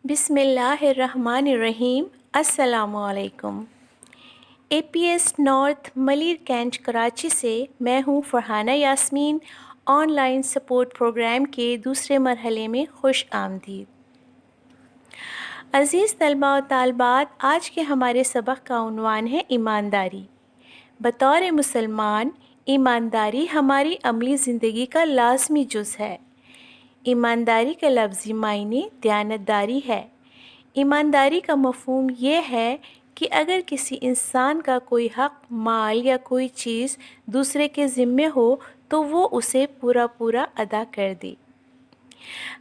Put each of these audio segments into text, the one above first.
بسم اللہ الرحمن الرحیم۔ السلام علیکم۔ A P S North Malir Cantt Karachi سے میں ہوں Farhana Yasmin. Online support program کے دوسرے مرحلے میں خوش آمدید۔ عزیز طلباء و طالبات، آج کے ہمارے سبق کا عنوان ہے ایمانداری۔ بطور مسلمان ایمانداری ہماری عملی زندگی کا لازمی جز ہے۔ ایمانداری کا لفظی معنی دیانتداری ہے۔ ایمانداری کا مفہوم یہ ہے کہ اگر کسی انسان کا کوئی حق، مال یا کوئی چیز دوسرے کے ذمے ہو تو وہ اسے پورا ادا کر دے۔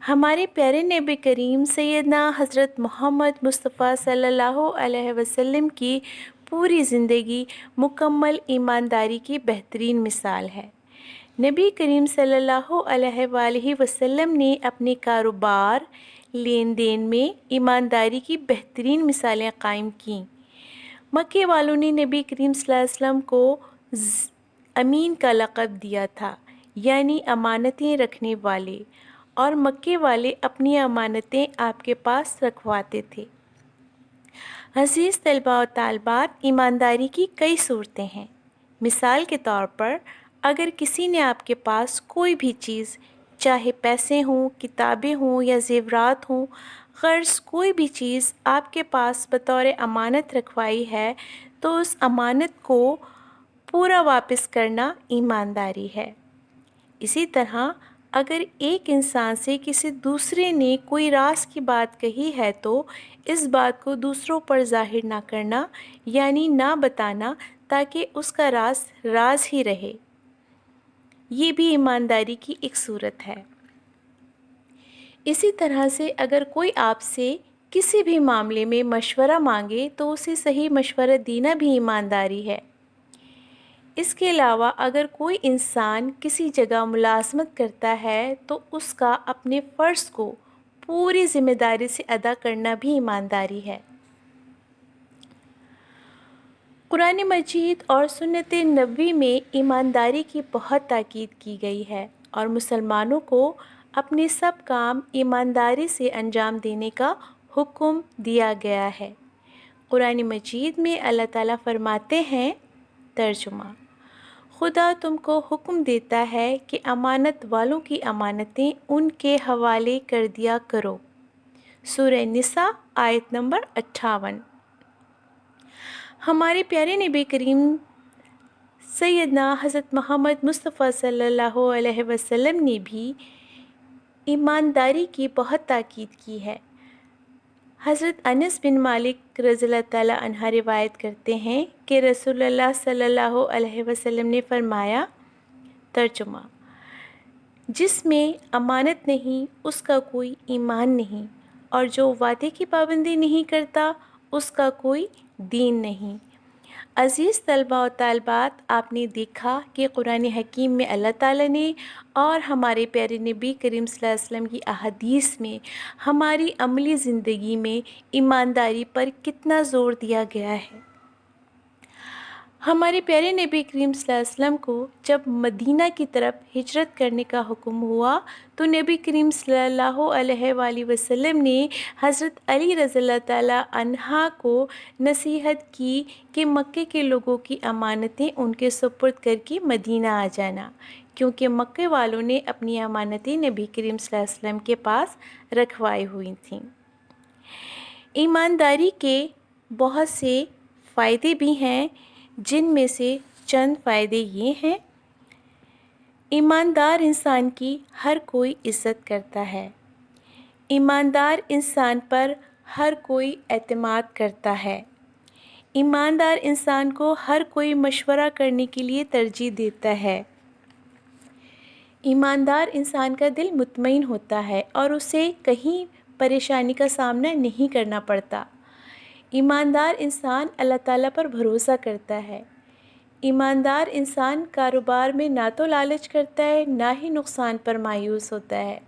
ہمارے پیارے نبی کریم سیدنا حضرت محمد مصطفیٰ صلی اللہ علیہ وسلم کی پوری زندگی مکمل ایمانداری کی بہترین مثال ہے۔ نبی کریم صلی اللہ علیہ وآلہ وسلم نے اپنے کاروبار، لین دین میں ایمانداری کی بہترین مثالیں قائم کیں۔ مکے والوں نے نبی کریم صلی اللہ علیہ وسلم کو امین کا لقب دیا تھا، یعنی امانتیں رکھنے والے، اور مکے والے اپنی امانتیں آپ کے پاس رکھواتے تھے۔ عزیز طلباء و طالبات، ایمانداری کی کئی صورتیں ہیں۔ مثال کے طور پر اگر کسی نے آپ کے پاس کوئی بھی چیز، چاہے پیسے ہوں، کتابیں ہوں یا زیورات ہوں، غرض کوئی بھی چیز آپ کے پاس بطور امانت رکھوائی ہے تو اس امانت کو پورا واپس کرنا ایمانداری ہے۔ اسی طرح اگر ایک انسان سے کسی دوسرے نے کوئی راز کی بات کہی ہے تو اس بات کو دوسروں پر ظاہر نہ کرنا، یعنی نہ بتانا، تاکہ اس کا راز راز ہی رہے، یہ بھی ایمانداری کی ایک صورت ہے۔ اسی طرح سے اگر کوئی آپ سے کسی بھی معاملے میں مشورہ مانگے تو اسے صحیح مشورہ دینا بھی ایمانداری ہے۔ اس کے علاوہ اگر کوئی انسان کسی جگہ ملازمت کرتا ہے تو اس کا اپنے فرض کو پوری ذمہ داری سے ادا کرنا بھی ایمانداری ہے۔ قرآن مجید اور سنت نبوی میں ایمانداری کی بہت تاکید کی گئی ہے اور مسلمانوں کو اپنے سب کام ایمانداری سے انجام دینے کا حکم دیا گیا ہے۔ قرآن مجید میں اللہ تعالیٰ فرماتے ہیں، ترجمہ: خدا تم کو حکم دیتا ہے کہ امانت والوں کی امانتیں ان کے حوالے کر دیا کرو۔ سورہ نساء آیت نمبر 58۔ ہمارے پیارے نبی کریم سیدنا حضرت محمد مصطفیٰ صلی اللہ علیہ وسلم نے بھی ایمانداری کی بہت تاکید کی ہے۔ حضرت انس بن مالک رضی اللہ تعالیٰ عنہ روایت کرتے ہیں کہ رسول اللہ صلی اللہ علیہ وسلم نے فرمایا، ترجمہ: جس میں امانت نہیں اس کا کوئی ایمان نہیں، اور جو وعدے کی پابندی نہیں کرتا اس کا کوئی دین نہیں۔ عزیز طلباء و طالبات، آپ نے دیکھا کہ قرآن حکیم میں اللہ تعالیٰ نے اور ہمارے پیارے نبی کریم صلی اللہ علیہ وسلم کی احادیث میں ہماری عملی زندگی میں ایمانداری پر کتنا زور دیا گیا ہے۔ ہمارے پیارے نبی کریم صلی اللہ علیہ وسلم کو جب مدینہ کی طرف ہجرت کرنے کا حکم ہوا تو نبی کریم صلی اللہ علیہ وآلہ وسلم نے حضرت علی رضی اللہ تعالیٰ عنہ کو نصیحت کی کہ مکے کے لوگوں کی امانتیں ان کے سپرد کر کے مدینہ آ جانا، کیونکہ مکے والوں نے اپنی امانتیں نبی کریم صلی اللہ علیہ وسلم کے پاس رکھوائی ہوئی تھیں۔ ایمانداری کے بہت سے فائدے بھی ہیں، جن میں سے چند فائدے یہ ہیں۔ ایماندار انسان کی ہر کوئی عزت کرتا ہے۔ ایماندار انسان پر ہر کوئی اعتماد کرتا ہے۔ ایماندار انسان کو ہر کوئی مشورہ کرنے کے لیے ترجیح دیتا ہے۔ ایماندار انسان کا دل مطمئن ہوتا ہے اور اسے کہیں پریشانی کا سامنا نہیں کرنا پڑتا۔ ایماندار انسان اللہ تعالیٰ پر بھروسہ کرتا ہے۔ ایماندار انسان کاروبار میں نہ تو لالچ کرتا ہے، نہ ہی نقصان پر مایوس ہوتا ہے۔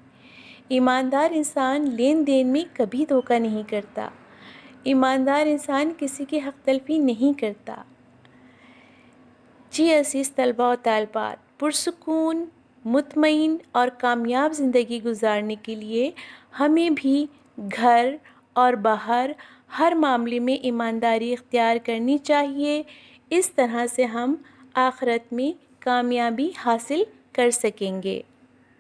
ایماندار انسان لین دین میں کبھی دھوکہ نہیں کرتا۔ ایماندار انسان کسی کی حق تلفی نہیں کرتا۔ جی عزیز طلباء و طالبات، پرسکون، مطمئن اور کامیاب زندگی گزارنے کے لیے ہمیں بھی گھر اور باہر ہر معاملے میں ایمانداری اختیار کرنی چاہیے۔ اس طرح سے ہم آخرت میں کامیابی حاصل کر سکیں گے۔